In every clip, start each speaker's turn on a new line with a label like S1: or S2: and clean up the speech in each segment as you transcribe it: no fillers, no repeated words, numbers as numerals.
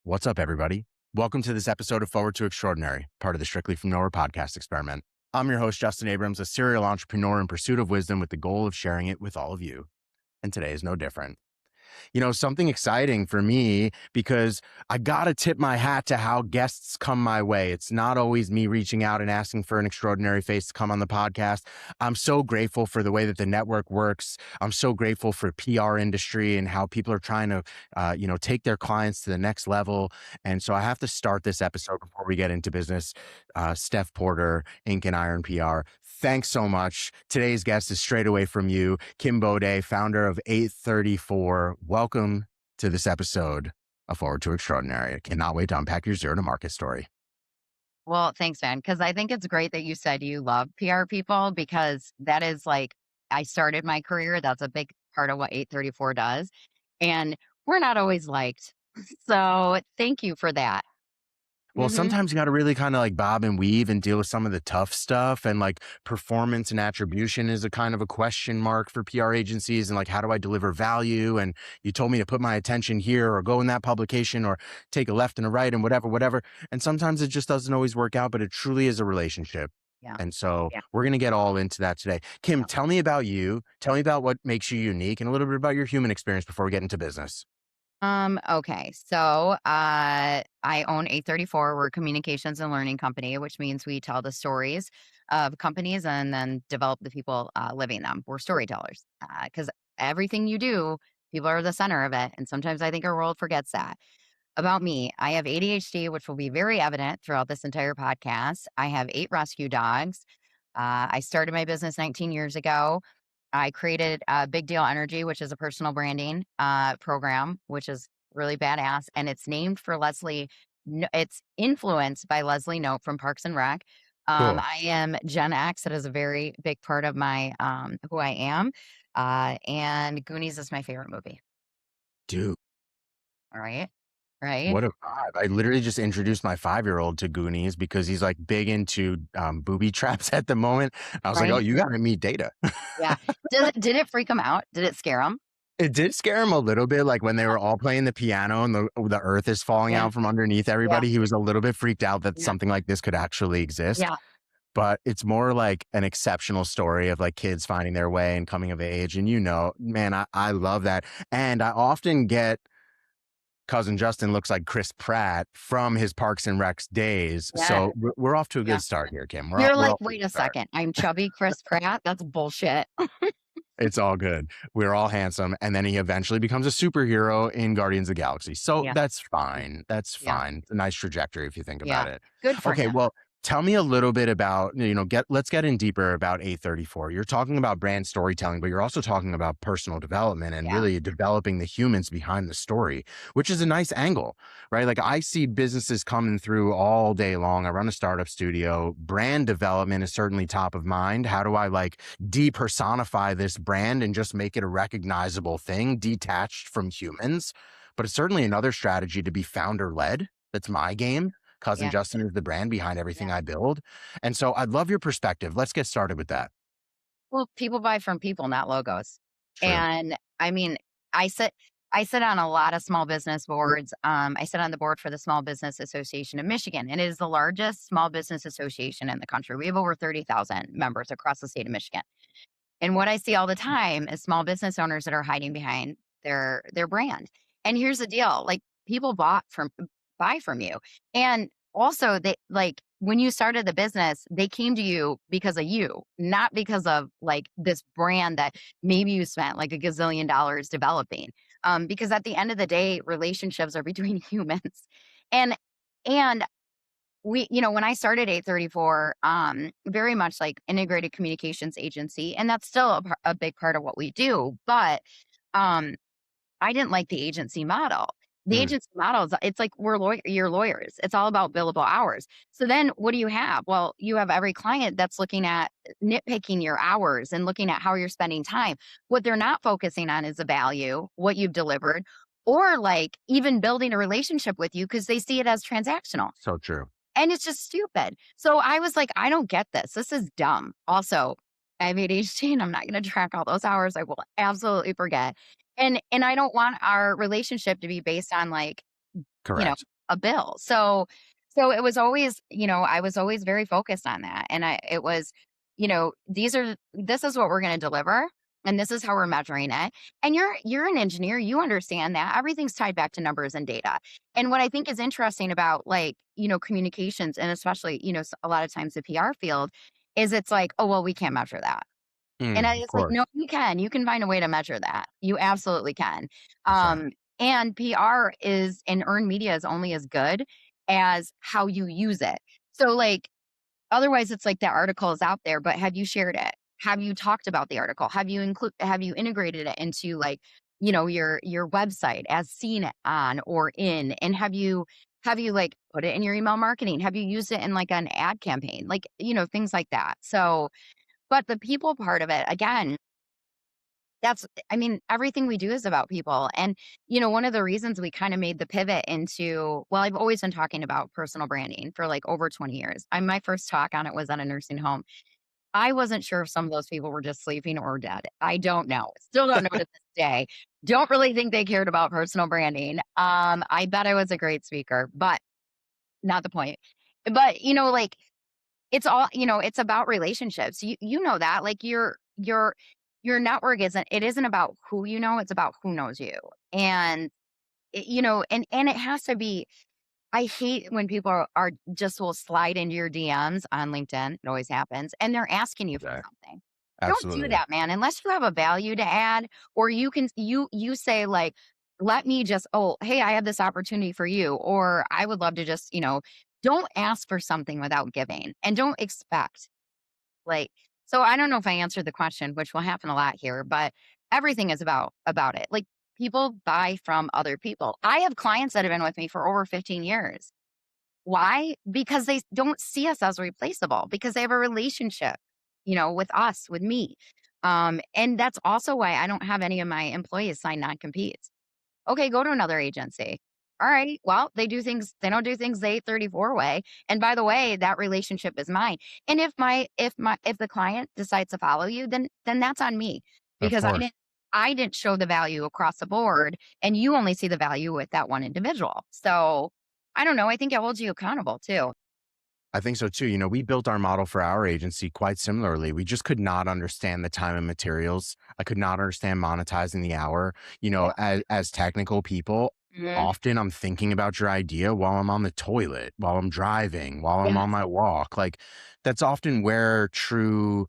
S1: What's up, everybody? Welcome to this episode of Forward to Extraordinary, part of the Strictly From Nowhere podcast experiment. I'm your host, Justin Abrams, a serial entrepreneur in pursuit of wisdom with the goal of sharing it with all of you. And today is no different. You know, something exciting for me because I got to tip my hat to how guests come my way. It's not always me reaching out and asking for an extraordinary face to come on the podcast. I'm so grateful for the way that the network works. I'm so grateful for PR industry and how people are trying to, take their clients to the next level. And so I have to start this episode before we get into business. Steph Porter, Ink and Iron PR. Thanks so much. Today's guest is straight away from you, Kim Bode, founder of 8THIRTYFOUR. Welcome to this episode of Forward to Extraordinary. I cannot wait to unpack your zero to market story.
S2: Well, thanks, man. Because I think it's great that you said you love PR people because that is like, I started my career. That's a big part of what 834 does. And we're not always liked. So thank you for that.
S1: Well,
S2: hmm
S1: sometimes you got to really kind of like bob and weave and deal with some of the tough stuff. And like performance and attribution is a kind of a question mark for PR agencies. And like, how do I deliver value? And you told me to put my attention here or go in that publication or take a left and a right and whatever. And sometimes it just doesn't always work out, but it truly is a relationship.
S2: Yeah.
S1: And so
S2: Yeah.
S1: we're going to get all into that today. Kim,
S2: Yeah.
S1: tell me about you. Tell me about what makes you unique and a little bit about your human experience before we get into business.
S2: Okay. So I own 834. We're a communications and learning company, which means we tell the stories of companies and then develop the people living them. We're storytellers because everything you do, people are the center of it. And sometimes I think our world forgets that. About me, I have ADHD, which will be very evident throughout this entire podcast. I have 8 rescue dogs. I started my business 19 years ago. I created Big Deal Energy, which is a personal branding program, which is really badass. And it's named for Leslie. It's influenced by Leslie Knope from Parks and Rec.
S1: Cool.
S2: I am Gen X. It is a very big part of my who I am. And Goonies is my favorite movie.
S1: Dude.
S2: All right. Right.
S1: What a vibe. I literally just introduced my 5-year-old to Goonies because he's like big into booby traps at the moment. I was like, oh,
S2: Right.
S1: you got to meet Data.
S2: Yeah. Did it freak him out? Did it scare him?
S1: It did scare him a little bit. Like when they were all playing the piano and the earth is falling
S2: Yeah.
S1: out from underneath
S2: Yeah.
S1: everybody, he was a little bit freaked out that
S2: Yeah.
S1: something like this could actually exist.
S2: Yeah.
S1: But it's more like an exceptional story of like kids finding their way and coming of age. And man, I love that. And I often get cousin Justin looks like Chris Pratt from his Parks and Recs days.
S2: Yeah.
S1: So we're off to a
S2: Yeah.
S1: good start here, Kim.
S2: You're
S1: We're
S2: like,
S1: off to a
S2: wait
S1: good
S2: a
S1: start.
S2: second. I'm chubby Chris Pratt. That's bullshit.
S1: It's all good. We're all handsome. And then he eventually becomes a superhero in Guardians of the Galaxy. So
S2: Yeah.
S1: that's fine. That's
S2: Yeah.
S1: fine. It's a nice trajectory if you think
S2: Yeah.
S1: about it.
S2: Good for
S1: Okay,
S2: him.
S1: well, tell me a little bit about, let's get in deeper about 834. You're talking about brand storytelling, but you're also talking about personal development and
S2: Yeah.
S1: really developing the humans behind the story, which is a nice angle, right? Like I see businesses coming through all day long. I run a startup studio. Brand development is certainly top of mind. How do I like depersonify this brand and just make it a recognizable thing detached from humans? But it's certainly another strategy to be founder led. That's my game. Cousin
S2: Yeah.
S1: Justin is the brand behind everything
S2: Yeah.
S1: I build. And so I'd love your perspective. Let's get started with that.
S2: Well, people buy from people, not logos.
S1: True.
S2: And I mean, I sit I sit on a lot of small business boards. I sit on the board for the Small Business Association of Michigan, and it is the largest small business association in the country. We have over 30,000 members across the state of Michigan. And what I see all the time is small business owners that are hiding behind their brand. And here's the deal, like people buy from you. And also they like when you started the business, they came to you because of you, not because of like this brand that maybe you spent like a gazillion dollars developing. Because at the end of the day, relationships are between humans. And and when I started 834, very much like integrated communications agency, and that's still a big part of what we do. But um, I didn't like the agency model. The
S1: Mm,
S2: agency model is it's like you're lawyers. It's all about billable hours. So then what do you have? Well, you have every client that's looking at nitpicking your hours and looking at how you're spending time. What they're not focusing on is the value, what you've delivered, or like even building a relationship with you because they see it as transactional.
S1: so true.
S2: And it's just stupid. So I was like, I don't get this. This is dumb. Also, I have ADHD and I'm not going to track all those hours. I will absolutely forget. And I don't want our relationship to be based on like, you know,
S1: Correct.
S2: a bill. So it was always, I was always very focused on that. And it was, this is what we're going to deliver. And this is how we're measuring it. And you're an engineer, you understand that everything's tied back to numbers and data. And what I think is interesting about like, communications and especially, a lot of times the PR field is it's like, oh, well, we can't measure that. And I
S1: Of
S2: was like,
S1: course.
S2: no, you can. You can find a way to measure that. You absolutely can.
S1: Percent.
S2: And PR is and earned media is only as good as how you use it. So like otherwise it's like that article is out there, but have you shared it? Have you talked about the article? Have you integrated it into like, your website as seen on or in? And have you like put it in your email marketing? Have you used it in like an ad campaign? Like, things like that. So but the people part of it, again, everything we do is about people. And, one of the reasons we kind of made the pivot into, well, I've always been talking about personal branding for like over 20 years. My first talk on it was at a nursing home. I wasn't sure if some of those people were just sleeping or dead. I don't know. Still don't know to this day. Don't really think they cared about personal branding. I bet I was a great speaker, but not the point. But, like it's all, it's about relationships. You know that, like your network isn't about who you know, it's about who knows you. And and it has to be I hate when people are just will slide into your DMs on LinkedIn. It always happens. And they're asking you for
S1: Okay.
S2: something. Don't do
S1: Absolutely.
S2: that, man, unless you have a value to add, or you say like, let me just, oh, hey, I have this opportunity for you, or I would love to just, don't ask for something without giving and don't expect like, so I don't know if I answered the question, which will happen a lot here, but everything is about it. Like people buy from other people. I have clients that have been with me for over 15 years. Why? Because they don't see us as replaceable because they have a relationship, with us, with me. And that's also why I don't have any of my employees sign non-competes. Okay, go to another agency. All right. Well, they don't do things the 834 way. And by the way, that relationship is mine. And if the client decides to follow you, then that's on me
S1: Of
S2: because
S1: course.
S2: I didn't show the value across the board and you only see the value with that one individual. So I don't know. I think it holds you accountable too.
S1: I think so too. We built our model for our agency quite similarly. We just could not understand the time and materials. I could not understand monetizing the hour.
S2: Yeah.
S1: As technical people,
S2: Mhm.
S1: often I'm thinking about your idea while I'm on the toilet, while I'm driving, while I'm on
S2: Yes.
S1: my walk. Like that's often where true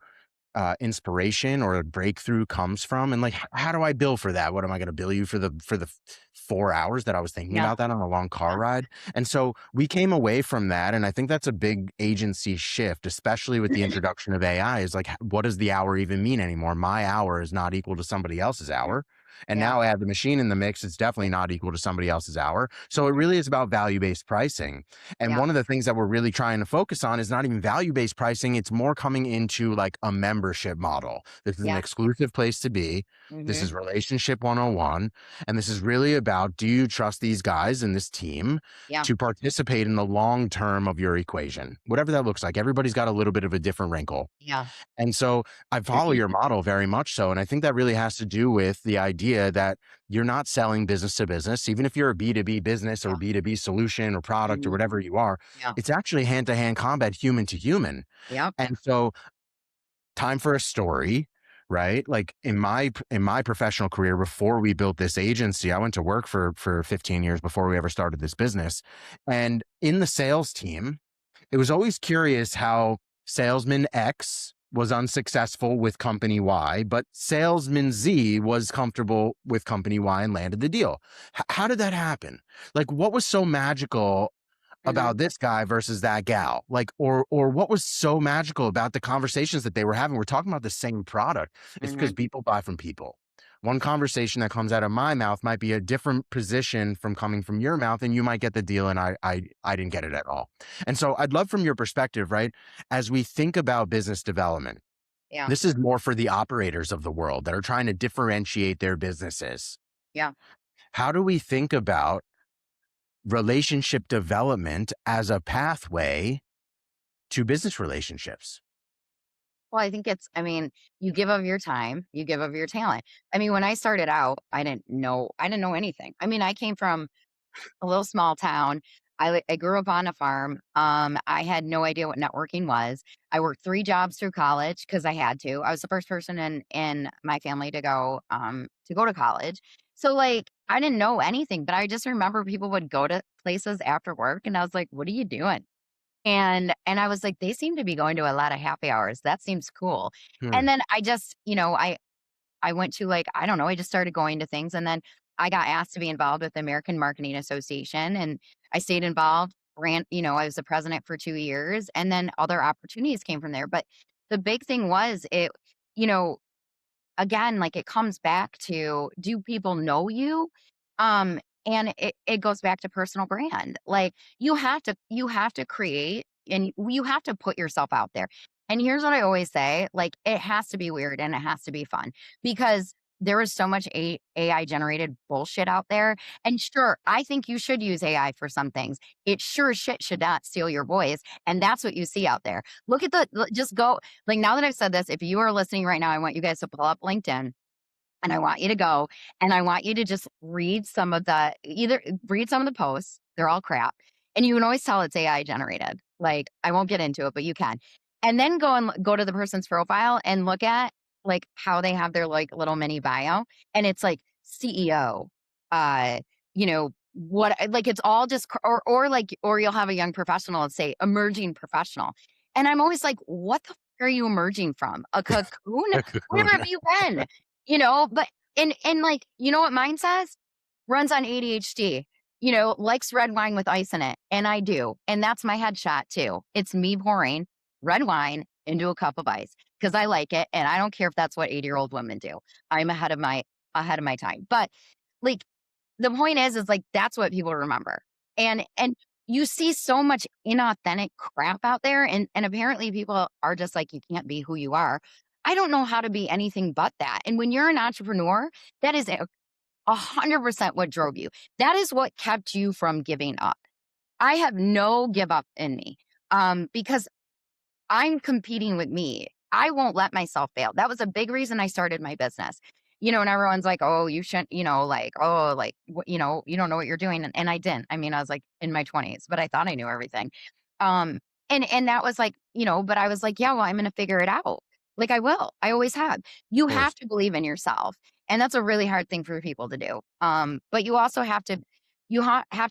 S1: inspiration or a breakthrough comes from. And like, how do I bill for that? What am I going to bill you for the 4 hours that I was thinking
S2: Yeah.
S1: about that on a long car
S2: Yeah.
S1: ride? And so we came away from that. And I think that's a big agency shift, especially with the introduction of AI is like, what does the hour even mean anymore? My hour is not equal to somebody else's hour. And
S2: Yeah.
S1: now I have the machine in the mix. It's definitely not equal to somebody else's hour. So it
S2: Mhm.
S1: really is about value-based pricing. And
S2: Yeah.
S1: one of the things that we're really trying to focus on is not even value-based pricing. It's more coming into like a membership model. This is an
S2: Yeah.
S1: exclusive place to be. This
S2: Hmm.
S1: is relationship 101. And this is really about, do you trust these guys and this team
S2: Yeah.
S1: to participate in the long term of your equation? Whatever that looks like. Everybody's got a little bit of a different wrinkle.
S2: Yeah.
S1: And so I follow your model very much so. And I think that really has to do with the idea that you're not selling business to business, even if you're a B2B business or
S2: Yeah.
S1: B2B solution or product or
S2: Mhm.
S1: whatever you are,
S2: Yeah.
S1: it's actually hand to hand combat, human to human.
S2: Yep.
S1: And so time for a story, right? Like in my professional career before we built this agency, I went to work for 15 years before we ever started this business. And in the sales team, it was always curious how salesman X was unsuccessful with company Y, but salesman Z was comfortable with company Y and landed the deal. How did that happen? Like, what was so magical
S2: Mhm.
S1: about this guy versus that gal? Like, or what was so magical about the conversations that they were having? We're talking about the same product. It's because
S2: Mhm.
S1: people buy from people. One conversation that comes out of my mouth might be a different position from coming from your mouth, and you might get the deal, and I didn't get it at all. And so I'd love from your perspective, right? As we think about business development,
S2: Yeah.
S1: this is more for the operators of the world that are trying to differentiate their businesses.
S2: Yeah.
S1: How do we think about relationship development as a pathway to business relationships?
S2: Well, you give of your time, you give of your talent. When I started out, I didn't know anything. I came from a little small town. I grew up on a farm. I had no idea what networking was. I worked 3 jobs through college because I had to. I was the first person in my family to go to college. So, like, I didn't know anything, but I just remember people would go to places after work, and I was like, "What are you doing?" And I was like, "They seem to be going to a lot of happy hours. That seems cool."
S1: Hmm.
S2: And then I just, I went to, like, I don't know, I just started going to things, and then I got asked to be involved with the American Marketing Association, and I stayed involved, I was the president for 2 years, and then other opportunities came from there, but the big thing was you know, again, like, it comes back to, do people know you? And it goes back to personal brand. Like, you have to create, and you have to put yourself out there. And here's what I always say, like, it has to be weird and it has to be fun, because there is so much AI generated bullshit out there. And sure, I think you should use AI for some things. It sure as shit should not steal your voice. And that's what you see out there. Just go, like, now that I've said this, if you are listening right now, I want you guys to pull up LinkedIn, and I want you to go, and I want you to just read some of the posts. They're all crap. And you can always tell it's AI generated. Like, I won't get into it, but you can. And then go to the person's profile and look at, like, how they have their, like, little mini bio. And it's like CEO, uh, what, like, it's all just, or you'll have a young professional and say emerging professional. And I'm always like, what the are you emerging from? A cocoon?
S1: A
S2: Where
S1: cocoon.
S2: have you been? But and like, you know what mine says? Runs on ADHD, likes red wine with ice in it. And I do. And that's my headshot too. It's me pouring red wine into a cup of ice because I like it. And I don't care if that's what 80-year-old women do. I'm ahead of my time. But, like, the point is like, that's what people remember. And you see so much inauthentic crap out there, and apparently people are just like, you can't be who you are. I don't know how to be anything but that. And when you're an entrepreneur, that is 100% what drove you. That is what kept you from giving up. I have no give up in me. Because I'm competing with me. I won't let myself fail. That was a big reason I started my business. And everyone's like, "Oh, you shouldn't," like, "Oh, like, you don't know what you're doing." And I didn't. I mean, I was like in my 20s, but I thought I knew everything. Um, and that was like, but I was like, "Yeah, well, I'm going to figure it out." Like, I will. I always have. You
S1: Of course.
S2: have to believe in yourself. And that's a really hard thing for people to do. But you also have to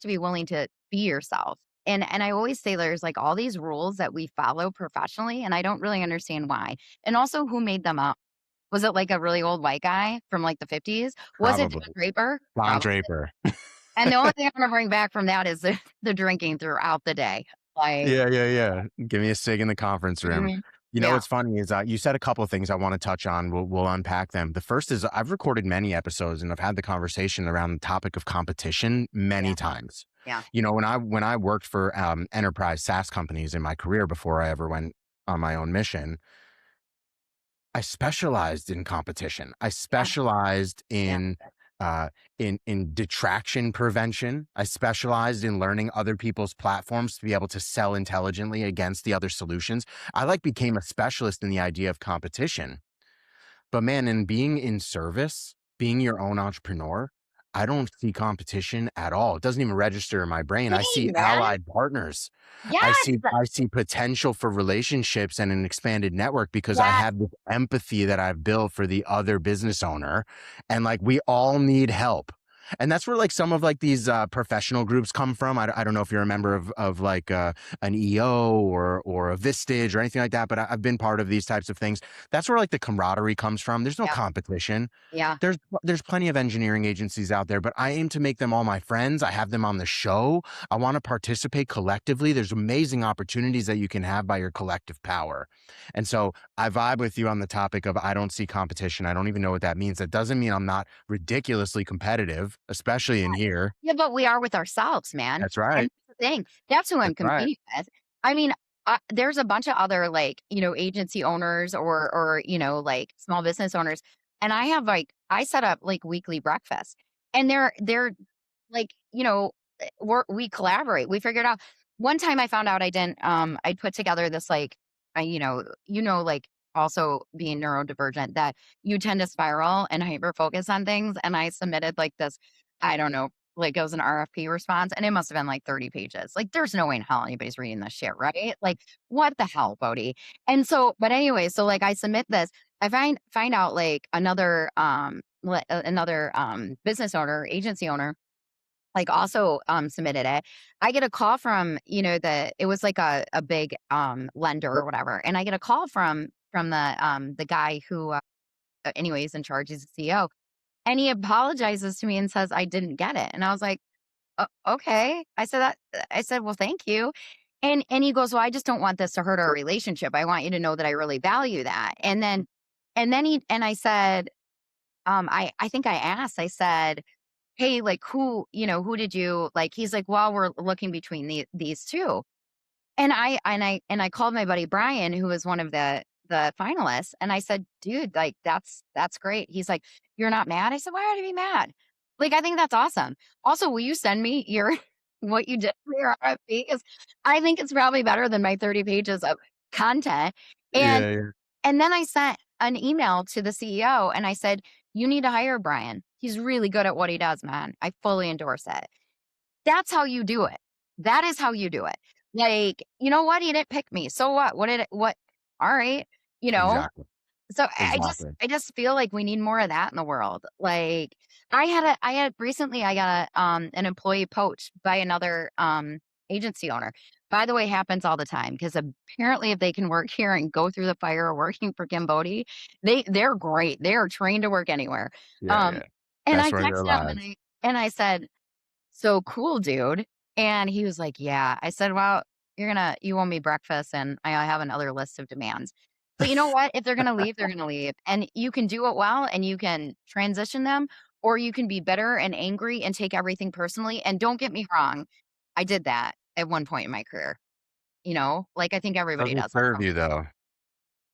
S2: be willing to be yourself. And I always say there's, like, all these rules that we follow professionally, and I don't really understand why. And also, who made them up? Was it, like, a really old white guy from, like, the '50s? Was it
S1: Probably.
S2: Don Draper?
S1: Don
S2: Probably.
S1: Draper.
S2: And the only thing I'm gonna bring back from that is the drinking throughout the day. Like,
S1: Yeah, yeah, yeah. Give me a cig in the conference room.
S2: mhm.
S1: You know
S2: Yeah,
S1: what's funny is you said a couple of things I want to touch on. We'll unpack them. The first is I've recorded many episodes and I've had the conversation around the topic of competition
S2: yeah,
S1: many times.
S2: yeah.
S1: When I worked for enterprise SaaS companies in my career before I ever went on my own mission, I specialized in competition. I
S2: Yeah,
S1: specialized
S2: yeah,
S1: in detraction prevention. I specialized in learning other people's platforms to be able to sell intelligently against the other solutions. I became a specialist in the idea of competition. But man, in being in service, being your own entrepreneur, I don't see competition at all. It doesn't even register in my brain. I see
S2: same, man.
S1: allied partners. I
S2: Yes,
S1: see I see potential for relationships and an expanded network because I
S2: yes,
S1: have this empathy that I've built for the other business owner. And like we all need help. And that's where like some of like these professional groups come from. I don't know if you're a member of like an EO or a Vistage or anything like that, but I've been part of these types of things. That's where like the camaraderie comes from. There's no
S2: yeah,
S1: competition.
S2: yeah.
S1: There's plenty of engineering agencies out there, but I aim to make them all my friends. I have them on the show. I want to participate collectively. There's amazing opportunities that you can have by your collective power. And so I vibe with you on the topic of I don't see competition. I don't even know what that means. That doesn't mean I'm not ridiculously competitive, especially in here.
S2: Yeah, but we are with ourselves, man.
S1: That's
S2: And
S1: right.
S2: that's the thing. That's who I'm
S1: That's right.
S2: competing with. I mean, there's a bunch of other, like, agency owners, or like, small business owners, and I set up, like, weekly breakfast, and they're like, we collaborate. We figured out one time I found out I didn't I'd put together this, like, like, also being neurodivergent, that you tend to spiral and hyper focus on things, and I submitted, like, this, I don't know, like it was an RFP response, and it must have been like 30 pages. Like, there's no way in hell anybody's reading this shit, right? Like, what the hell, Bodie? And so, but anyway, so like I submit this, I find out like another business owner, agency owner, like also submitted it. I get a call from, it was like a big lender or whatever. And I get a call from the guy who anyways in charge, he's the CEO. And he apologizes to me and says I didn't get it. And I was like, okay. I said, well, thank you. And he goes, well, I just don't want this to hurt our relationship. I want you to know that I really value that. And I said, I think I asked, I said, hey, like who did you like? He's like, well, we're looking between these two. And I called my buddy Brian, who was one of the finalists, and I said, dude, like that's great. He's like, you're not mad? I said, why would I be mad? Like, I think that's awesome. Also, will you send me your what you did for your RFP? Because I think it's probably better than my 30 pages of content. And
S1: Yeah, yeah.
S2: and then I sent an email to the CEO and I said, you need to hire Brian. He's really good at what he does, man. I fully endorse it. That's how you do it. That is how you do it. Like, you know what? He didn't pick me. So what? What? All right. You know,
S1: Exactly.
S2: so
S1: Exactly.
S2: I just feel like we need more of that in the world. Like, I had recently, I got an employee poached by another agency owner. By the way, happens all the time because apparently if they can work here and go through the fire working for Kim Bode, they're great. They are trained to work anywhere.
S1: Yeah,
S2: Um
S1: yeah.
S2: and
S1: Best
S2: I
S1: where they're
S2: texted him
S1: alive.
S2: and I said, so cool, dude. And he was like, yeah. I said, well, you owe me breakfast and I have another list of demands. But you know what? If they're going to leave, they're going to leave. And you can do it well and you can transition them, or you can be bitter and angry and take everything personally. And don't get me wrong. I did that at one point in my career, like I think everybody
S1: Doesn't
S2: does at
S1: serve
S2: some
S1: you
S2: point.
S1: though. It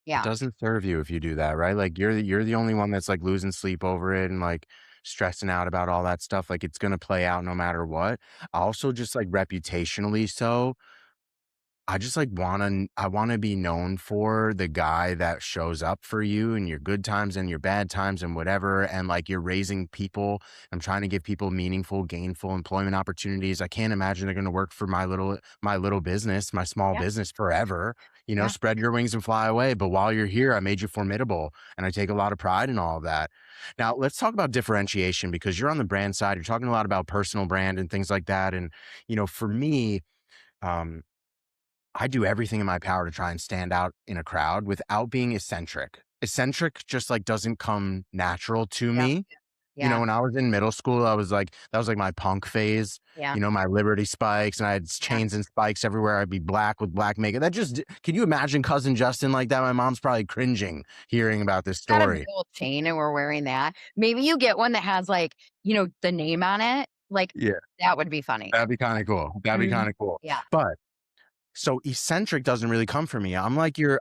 S2: Yeah.
S1: doesn't serve you if you do that, right? Like you're the only one that's like losing sleep over it and like stressing out about all that stuff. Like it's gonna play out no matter what. Also, just like reputationally so, I wanna be known for the guy that shows up for you in your good times and your bad times and whatever, and, like, you're raising people. I'm trying to give people meaningful, gainful employment opportunities. I can't imagine they're gonna work for my little business, my small
S2: Yeah.
S1: business forever.
S2: Yeah.
S1: Spread your wings and fly away, but while you're here, I made you formidable, and I take a lot of pride in all of that. Now, let's talk about differentiation because you're on the brand side, you're talking a lot about personal brand and things like that, and, for me, um I do everything in my power to try and stand out in a crowd without being eccentric. Eccentric just like doesn't come natural to
S2: Yeah.
S1: me.
S2: Yeah.
S1: When I was in middle school, I was like, that was like my punk phase,
S2: Yeah.
S1: my Liberty spikes and I had
S2: Yeah.
S1: chains and spikes everywhere. I'd be black with black makeup. Can you imagine cousin Justin like that? My mom's probably cringing hearing about this
S2: Got a big
S1: story.
S2: old chain and we're wearing that. Maybe you get one that has like, the name on it. Like,
S1: Yeah,
S2: that would be funny.
S1: that'd be kind of cool. That'd be
S2: Mhm.
S1: kind of cool.
S2: Yeah.
S1: But so eccentric doesn't really come from me. I'm like your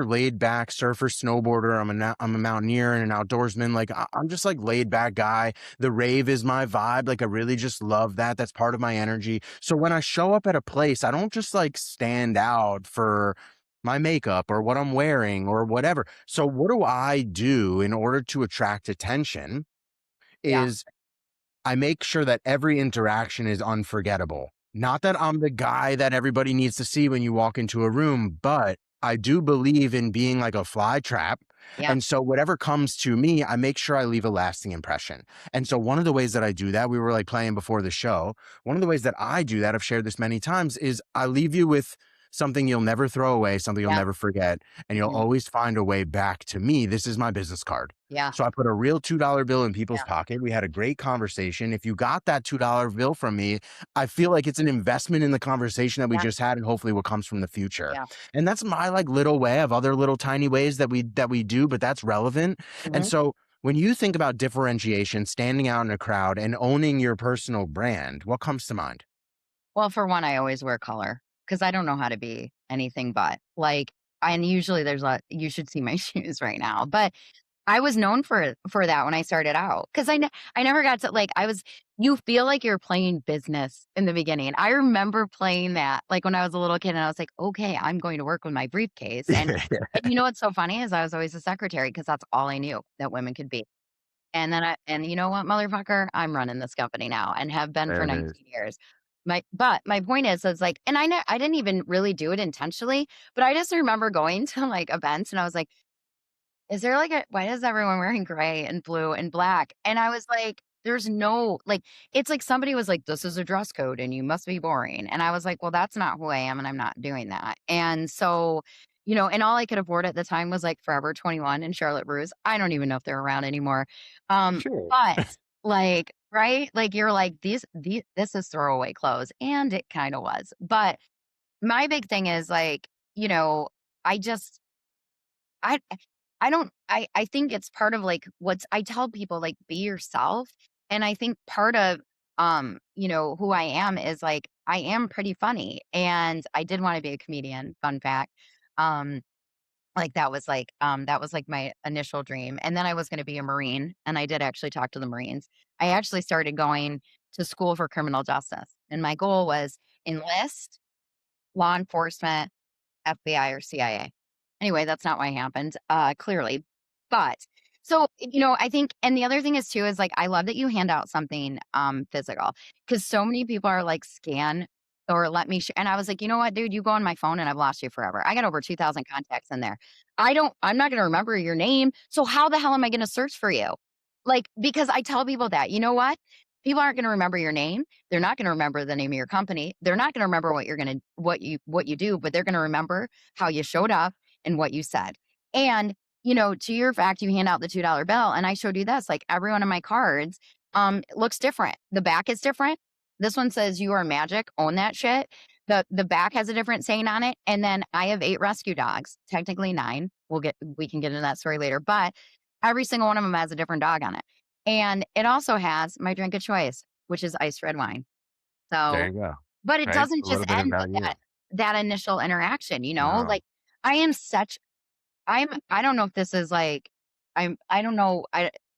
S1: laid back surfer, snowboarder. I'm a mountaineer and an outdoorsman. Like I'm just like laid back guy. The rave is my vibe. Like I really just love that. That's part of my energy. So when I show up at a place, I don't just like stand out for my makeup or what I'm wearing or whatever. So what do I do in order to attract attention
S2: Yeah.
S1: is I make sure that every interaction is unforgettable. Not that I'm the guy that everybody needs to see when you walk into a room, but I do believe in being like a fly trap.
S2: Yeah.
S1: And so whatever comes to me, I make sure I leave a lasting impression. And so one of the ways that I do that, we were like playing before the show. One of the ways that I do that, I've shared this many times, is I leave you with something you'll never throw away, something you'll
S2: Yeah.
S1: never forget, and you'll
S2: Mhm.
S1: always find a way back to me. This is my business card.
S2: Yeah.
S1: So I put a real $2 bill in people's
S2: Yeah.
S1: pocket. We had a great conversation. If you got that $2 bill from me, I feel like it's an investment in the conversation that we
S2: Yeah.
S1: just had and hopefully what comes from the future.
S2: Yeah.
S1: And that's my like little way. I have other little tiny ways that we do, but that's relevant. And
S2: Mhm.
S1: so when you think about differentiation, standing out in a crowd and owning your personal brand, what comes to mind?
S2: Well, for one, I always wear color because I don't know how to be anything but. Like, and usually you should see my shoes right now, but I was known for that when I started out because I never got to like you feel like you're playing business in the beginning. I remember playing that like when I was a little kid and I was like, okay, I'm going to work with my briefcase. And you know what's so funny is I was always a secretary because that's all I knew that women could be. And you know what, motherfucker? I'm running this company now and have been
S1: There
S2: for
S1: it is.
S2: 19 years. But my point is like, and I didn't even really do it intentionally, but I just remember going to like events and I was like, is there like why is everyone wearing gray and blue and black? And I was like, there's no, like, it's like somebody was like, this is a dress code and you must be boring. And I was like, well, that's not who I am and I'm not doing that. And so, and all I could afford at the time was like Forever 21 and Charlotte Russe. I don't even know if they're around anymore.
S1: Sure.
S2: But like, right? Like you're like, this is throwaway clothes. And it kind of was. But my big thing is like, I just, I I don't I think it's part of like what's I tell people like be yourself. And I think part of who I am is like I am pretty funny and I did want to be a comedian, fun fact. Um that was like my initial dream. And then I was going to be a Marine and I did actually talk to the Marines. I actually started going to school for criminal justice. And my goal was enlist, law enforcement, FBI or CIA. Anyway, that's not what happened, clearly. But so, I think, and the other thing is too, is like, I love that you hand out something physical because so many people are like, scan or let me, and I was like, you know what, dude, you go on my phone and I've lost you forever. I got over 2,000 contacts in there. I'm not going to remember your name. So how the hell am I going to search for you? Like, because I tell people that, you know what? People aren't going to remember your name. They're not going to remember the name of your company. They're not going to remember what you do, but they're going to remember how you showed up and what you said. And, to your fact, you hand out the $2 bill and I showed you this, like every one of my cards, looks different. The back is different. This one says you are magic, own that shit. The back has a different saying on it. And then I have 8 rescue dogs, technically 9. We can get into that story later, but every single one of them has a different dog on it. And it also has my drink of choice, which is iced red wine.
S1: There
S2: So,
S1: you go.
S2: but it
S1: Right?
S2: doesn't
S1: A
S2: just
S1: little bit
S2: end
S1: about
S2: with
S1: you.
S2: that initial interaction,
S1: No,
S2: like I am such I don't know if this is like I don't know.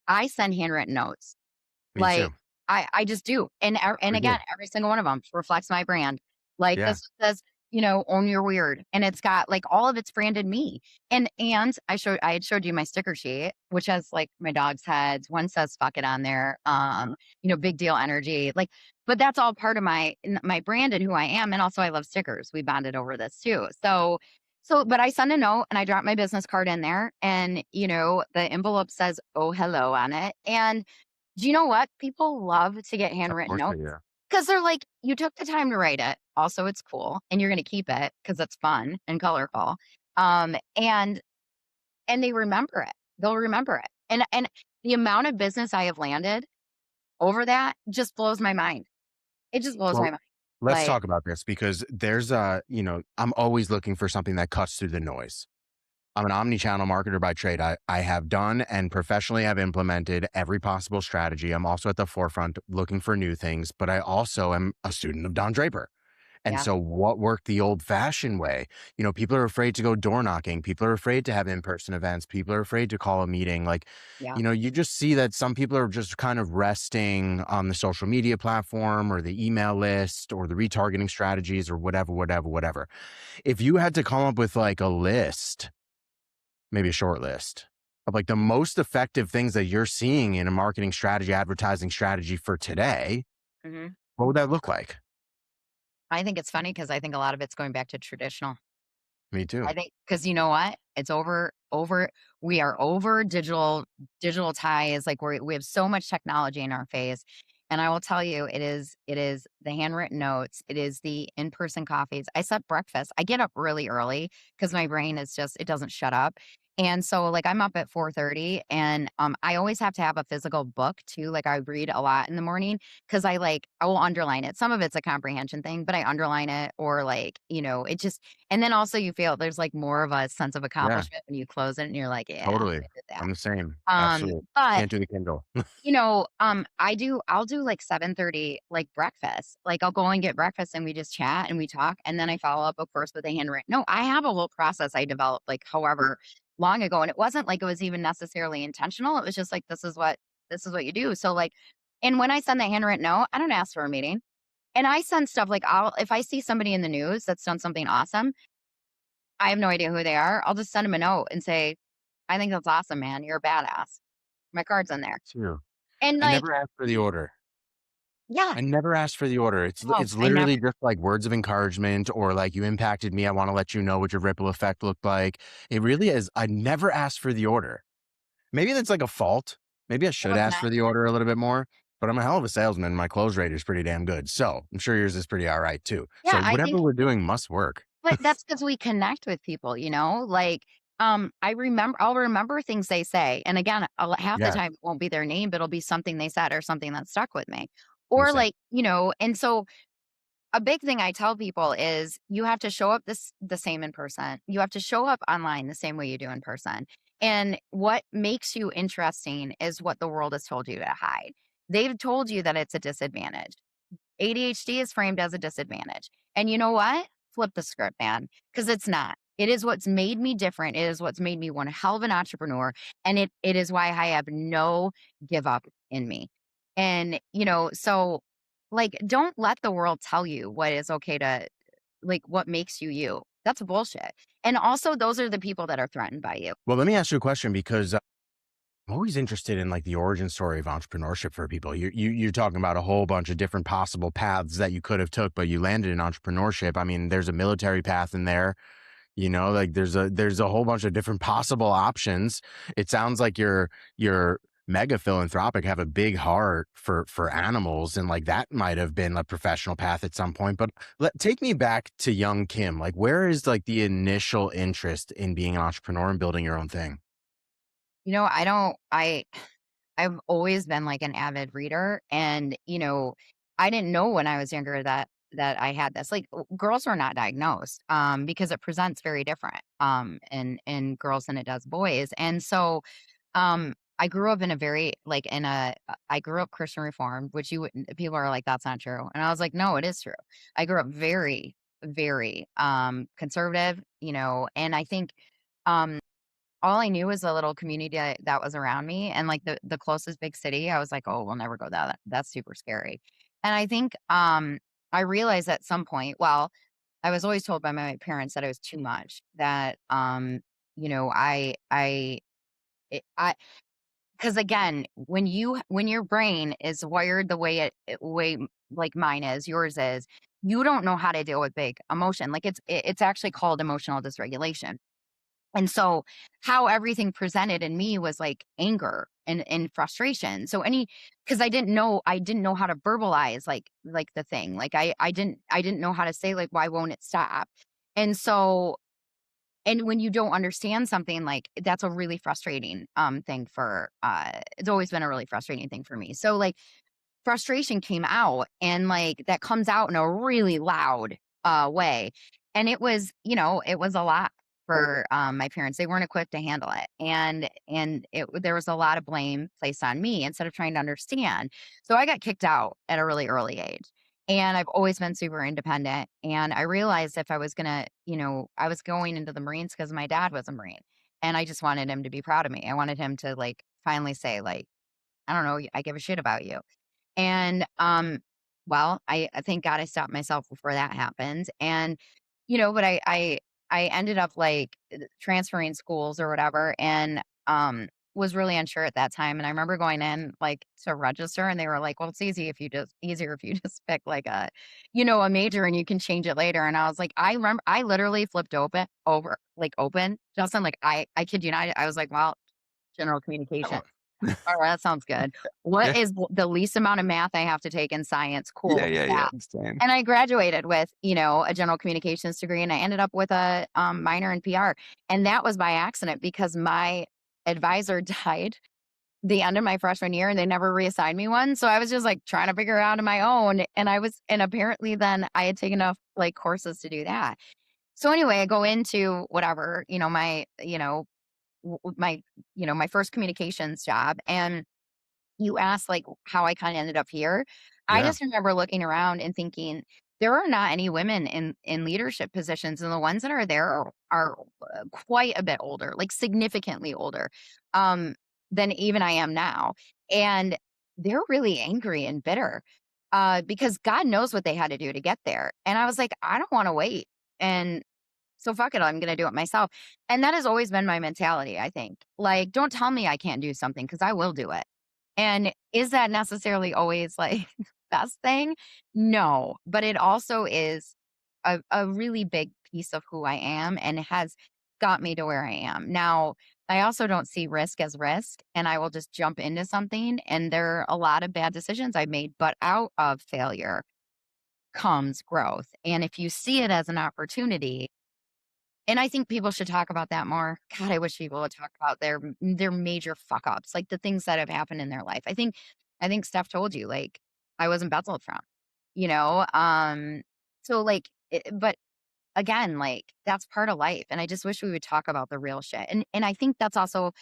S2: I send handwritten notes.
S1: me
S2: Like,
S1: too.
S2: I just do, and
S1: We
S2: again,
S1: do.
S2: every single one of them reflects my brand. Like,
S1: Yeah.
S2: this says, "Own your weird," and it's got, like, all of it's branded me, and I had showed you my sticker sheet, which has, like, my dog's heads, one says "fuck it" on there, big deal energy, like but that's all part of my brand and who I am, and also I love stickers, we bonded over this too, but I send a note and I drop my business card in there, and, the envelope says, "Oh, hello" on it, and do you know what? People love to get
S1: Of
S2: handwritten
S1: course I
S2: notes
S1: do.
S2: because they're like, you took the time to write it. Also, it's cool and you're going to keep it because it's fun and colorful. Um, and, and they remember it. They'll remember it. And the amount of business I have landed over that just blows my mind. It just blows my
S1: Well,
S2: mind.
S1: let's
S2: Like,
S1: talk about this because there's I'm always looking for something that cuts through the noise. I'm an omni-channel marketer by trade. I have done and professionally have implemented every possible strategy. I'm also at the forefront looking for new things, but I also am a student of Don Draper. And
S2: yeah,
S1: so what worked the old fashioned way? People are afraid to go door knocking. People are afraid to have in-person events. People are afraid to call a meeting. Like,
S2: yeah,
S1: you just see that some people are just kind of resting on the social media platform or the email list or the retargeting strategies or whatever, whatever, whatever. If you had to come up with like a list, maybe a short list of like the most effective things that you're seeing in a marketing strategy, advertising strategy for today,
S2: hmm.
S1: what would that look like?
S2: I think it's funny because I think a lot of it's going back to traditional.
S1: Me too.
S2: I think because you know what? It's we are over digital ties, like, we have so much technology in our face, and I will tell you, it is the handwritten notes, it is the in-person coffees. I set breakfast. I get up really early because my brain is just it doesn't shut up, and so, like, I'm up at 4:30, and, I always have to have a physical book too, like, I read a lot in the morning because I will underline it. Some of it's a comprehension thing, but I underline it or, like, it just and then also you feel there's, like, more of a sense of
S1: Yeah.
S2: accomplishment when you close it and you're like, "Yeah,
S1: Totally.
S2: I did that."
S1: I'm the same.
S2: Um,
S1: Absolutely.
S2: but,
S1: Can't do the Kindle.
S2: I'll do, like, 7:30, like, breakfast. Like, I'll go and get breakfast and we just chat and we talk, and then I follow up, of course, with a handwritten no, I have a whole process I developed, like, however long ago, and it wasn't like it was even necessarily intentional. It was just like, this is what you do. So, like and when I send the handwritten note, I don't ask for a meeting. And I send stuff like if I see somebody in the news that's done something awesome, I have no idea who they are. I'll just send them a note and say, I think that's awesome, man. You're a badass. My card's in there.
S1: too.
S2: And
S1: I
S2: like,
S1: never asked for the order.
S2: yeah,
S1: I never asked for the order.
S2: oh,
S1: It's
S2: I never,
S1: literally just like words of encouragement or like you impacted me. I want to let you know what your ripple effect looked like. It really is. I never asked for the order. Maybe that's like a fault. Maybe I
S2: no,
S1: should
S2: it's
S1: ask
S2: not.
S1: for the order a little bit more, but I'm a hell of a salesman. My close rate is pretty damn good. So I'm sure yours is pretty all right too.
S2: Yeah,
S1: So
S2: I
S1: whatever
S2: think,
S1: we're doing must work.
S2: but that's because we connect with people, like, I'll remember things they say. And again, half the
S1: Yeah.
S2: time it won't be their name, but it'll be something they said or something that stuck with me. Or
S1: Insane.
S2: like, and so a big thing I tell people is you have to show up the same in person. You have to show up online the same way you do in person. And what makes you interesting is what the world has told you to hide. They've told you that it's a disadvantage. ADHD is framed as a disadvantage. And you know what? Flip the script, man, because it's not. It is what's made me different. It is what's made me one hell of an entrepreneur. And it is why I have no give up in me. And, so like, don't let the world tell you what is okay to, like, what makes you you. That's bullshit. And also, those are the people that are threatened by you.
S1: Well, let me ask you a question because I'm always interested in like the origin story of entrepreneurship for people. You're talking about a whole bunch of different possible paths that you could have took, but you landed in entrepreneurship. I mean, there's a military path in there. Like there's a whole bunch of different possible options. It sounds like you're mega philanthropic, have a big heart for animals, and like that might have been a professional path at some point. But take me back to young Kim. Like, where is like the initial interest in being an entrepreneur and building your own thing?
S2: I don't, I've always been like an avid reader and, I didn't know when I was younger that I had this. Like girls are not diagnosed because it presents very different in girls than it does boys. And so I grew up in a very like in a I grew up Christian Reformed, which you wouldn't people are like, that's not true. And I was like, no, it is true. I grew up very, very conservative, and I think um all I knew was the little community that was around me, and, like, the closest big city, I was like, "Oh, we'll never go that that's super scary." And I think, I realized at some point well, I was always told by my parents that it was too much, that, I 'cause again, when your brain is wired the way like mine is, yours is, you don't know how to deal with big emotion, like, it's actually called emotional dysregulation. And so how everything presented in me was like anger and frustration. So because I didn't know how to verbalize like the thing. Like I didn't know how to say like why won't it stop? And so and when you don't understand something like that's a really frustrating thing for it's always been a really frustrating thing for me. So like frustration came out and like that comes out in a really loud way, and it was a lot for my parents. They weren't equipped to handle it, and there was a lot of blame placed on me instead of trying to understand. So I got kicked out at a really early age, and I've always been super independent. And I realized if I was gonna, I was going into the Marines because my dad was a Marine, and I just wanted him to be proud of me. I wanted him to like finally say like, I don't know, I give a shit about you. And, well, I thank God I stopped myself before that happened. And, but I ended up like transferring schools or whatever, and was really unsure at that time. And I remember going in like to register, and they were like, "Well, it's easier if you just pick like a major, and you can change it later." And I was like, I remember I literally flipped open, Justin. Like I kid you not, I was like, well, general communication. All right, that sounds good. What
S1: Yeah.
S2: is the least amount of math I have to take in science?
S1: Yeah,
S2: Cool,
S1: yeah, yeah.
S2: that.
S1: Same.
S2: And I graduated with, a general communications degree, and I ended up with a minor in PR. And that was by accident because my advisor died the end of my freshman year, and they never reassigned me one. So I was just like trying to figure it out on my own. And apparently then I had taken enough like courses to do that. So anyway, I go into whatever, my my first communications job, and you asked like how I kind of ended up here. I
S1: Yeah.
S2: just remember looking around and thinking there are not any women in leadership positions, and the ones that are there are quite a bit older, like significantly older um than even I am now. And they're really angry and bitter because God knows what they had to do to get there. And I was like, I don't want to wait. And So fuck it, I'm gonna do it myself. And that has always been my mentality, I think. Like, don't tell me I can't do something because I will do it. And is that necessarily always like the best thing? No. But it also is a really big piece of who I am and has got me to where I am. Now, I also don't see risk as risk and I will just jump into something. And there are a lot of bad decisions I made, but out of failure comes growth. And if you see it as an opportunity, and I think people should talk about that more. God, I wish people would talk about their major fuck ups, like the things that have happened in their life. I think Steph told you, like, I was embezzled from, you know? So like but again, like that's part of life. And I just wish we would talk about the real shit. And I think that's also,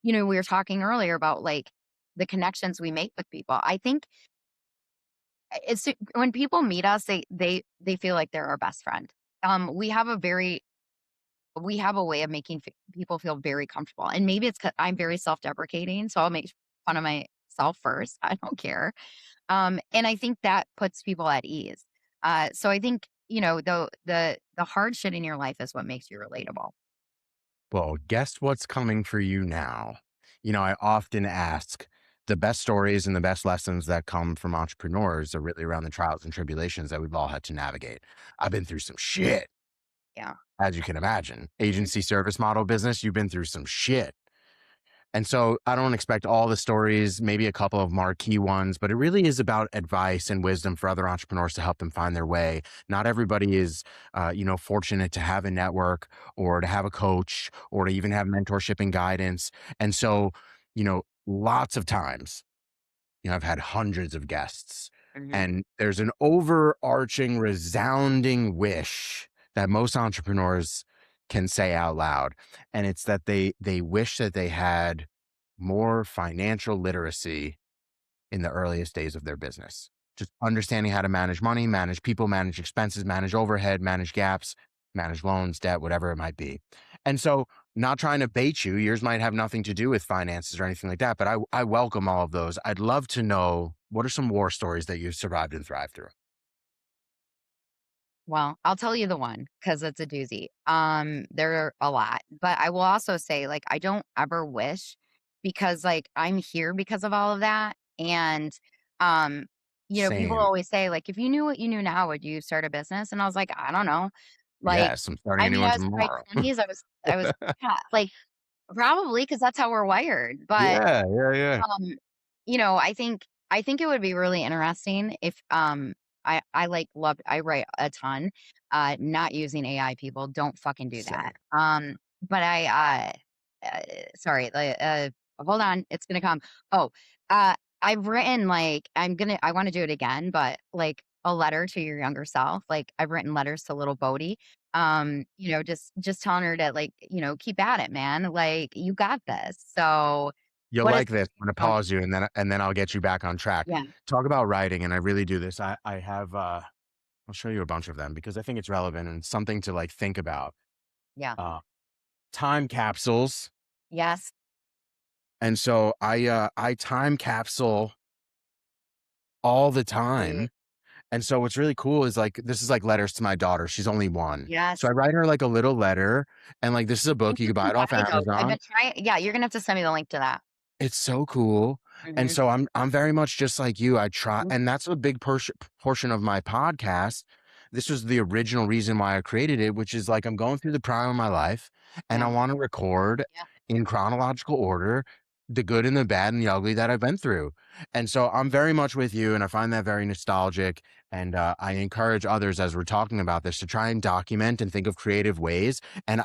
S2: we were talking earlier about like the connections we make with people. I think it's when people meet us, they feel like they're our best friend. We have a way of making people feel very comfortable. And maybe it's 'cause I'm very self-deprecating, so I'll make fun of myself first. I don't care. And I think that puts people at ease. So I think, the hard shit in your life is what makes you relatable.
S1: Well, guess what's coming for you now? I often ask the best stories and the best lessons that come from entrepreneurs are really around the trials and tribulations that we've all had to navigate. I've been through some shit,
S2: Yeah.
S1: as you can imagine.
S2: Mhm.
S1: Agency service model business, you've been through some shit. And so I don't expect all the stories, maybe a couple of marquee ones, but it really is about advice and wisdom for other entrepreneurs to help them find their way. Not everybody is, fortunate to have a network or to have a coach or to even have mentorship and guidance. And so, lots of times, I've had hundreds of guests,
S2: Mhm.
S1: and there's an overarching, resounding wish that most entrepreneurs can say out loud, and it's that they wish that they had more financial literacy in the earliest days of their business. Just understanding how to manage money, manage people, manage expenses, manage overhead, manage gaps, manage loans, debt, whatever it might be. And so, not trying to bait you, yours might have nothing to do with finances or anything like that, but I welcome all of those. I'd love to know what are some war stories that you've survived and thrived through?
S2: Well, I'll tell you the one because it's a doozy. There are a lot, but I will also say, like, I don't ever wish because, like, I'm here because of all of that. And, um, people
S1: Same.
S2: always say, like, if you knew what you knew now, would you start a business? And I was like, I don't know. Like,
S1: Yes, I'm starting
S2: I
S1: a new
S2: mean,
S1: one
S2: I was in my
S1: tomorrow.
S2: 20s. Yeah, like, probably because that's how we're wired. But
S1: Yeah, yeah, yeah.
S2: I think it would be really interesting if I like love I write a ton. Not using AI people, don't fucking do
S1: Same.
S2: that. But sorry, hold on, it's gonna come. Oh, I've written like I want to do it again, but like a letter to your younger self. Like I've written letters to little Bodie. Just telling her to like, keep at it, man. Like you got this. So
S1: You'll
S2: what is
S1: like this. I'm gonna
S2: okay,
S1: pause you and then I'll get you back on track.
S2: yeah,
S1: Talk about writing, and I really do this. I have I'll show you a bunch of them because I think it's relevant and something to like think about.
S2: yeah.
S1: Uh, time capsules,
S2: Yes.
S1: and so I time capsule all the
S2: Dude.
S1: time. And so what's really cool is like this is like letters to my daughter. She's only one, so
S2: Yes.
S1: I write her like a little letter, and like this is a
S2: And
S1: book you
S2: you
S1: can buy
S2: can
S1: it off
S2: buy those. I've
S1: Amazon.
S2: been trying yeah, you're gonna have to send me the link to that.
S1: It's so cool. And
S2: Mhm,
S1: so I'm very much just like you. I try,
S2: mhm,
S1: and that's a big portion of my podcast. This was the original reason why I created it, which is like I'm going through the prime of my life and I
S2: yeah,
S1: want to record
S2: yeah,
S1: in chronological order the good and the bad and the ugly that I've been through. And so I'm very much with you, and I find that very nostalgic. And I encourage others as we're talking about this to try and document and think of creative ways. And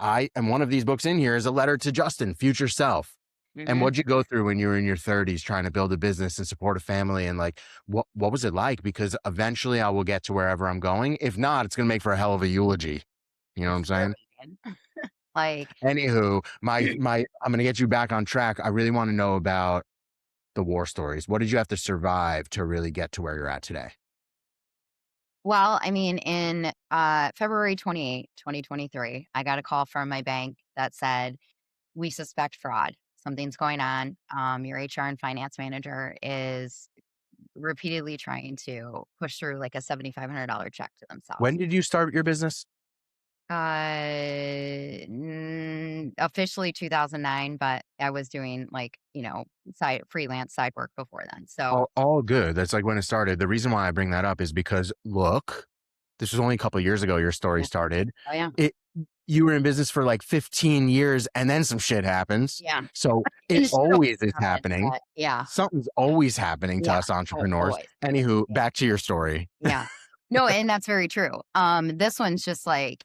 S1: one of these books in here is a letter to Justin, future self. And
S2: mhm.
S1: what'd you go through when you were in your 30s trying to build a business and support a family? And like, what was it like? Because eventually I will get to wherever I'm going. If not, it's going to make for a hell of a eulogy. You know what I'm saying?
S2: Clearly, man. Like,
S1: Anywho, I'm going to get you back on track. I really want to know about the war stories. What did you have to survive to really get to where you're at today?
S2: well, I mean, in, February 28, 2023, I got a call from my bank that said, "We suspect fraud. Something's going on. Your HR and finance manager is repeatedly trying to push through, like, a $7,500 check to
S1: When
S2: themselves."
S1: did you start your business?
S2: Officially 2009, but I was doing like, freelance side work before then. So,
S1: All good. That's like when it started. The reason why I bring that up is because look, this was only a couple of years ago your story
S2: yeah.
S1: started.
S2: Oh, yeah.
S1: It You were in business for like 15 years and then some shit happens.
S2: Yeah.
S1: So
S2: And
S1: it
S2: it should
S1: always is
S2: always happen,
S1: happening.
S2: but yeah.
S1: Something's always happening to
S2: Yeah.
S1: us
S2: Oh,
S1: entrepreneurs.
S2: always.
S1: Anywho,
S2: Yeah.
S1: back to your story.
S2: Yeah. No, and that's very true. This one's just like,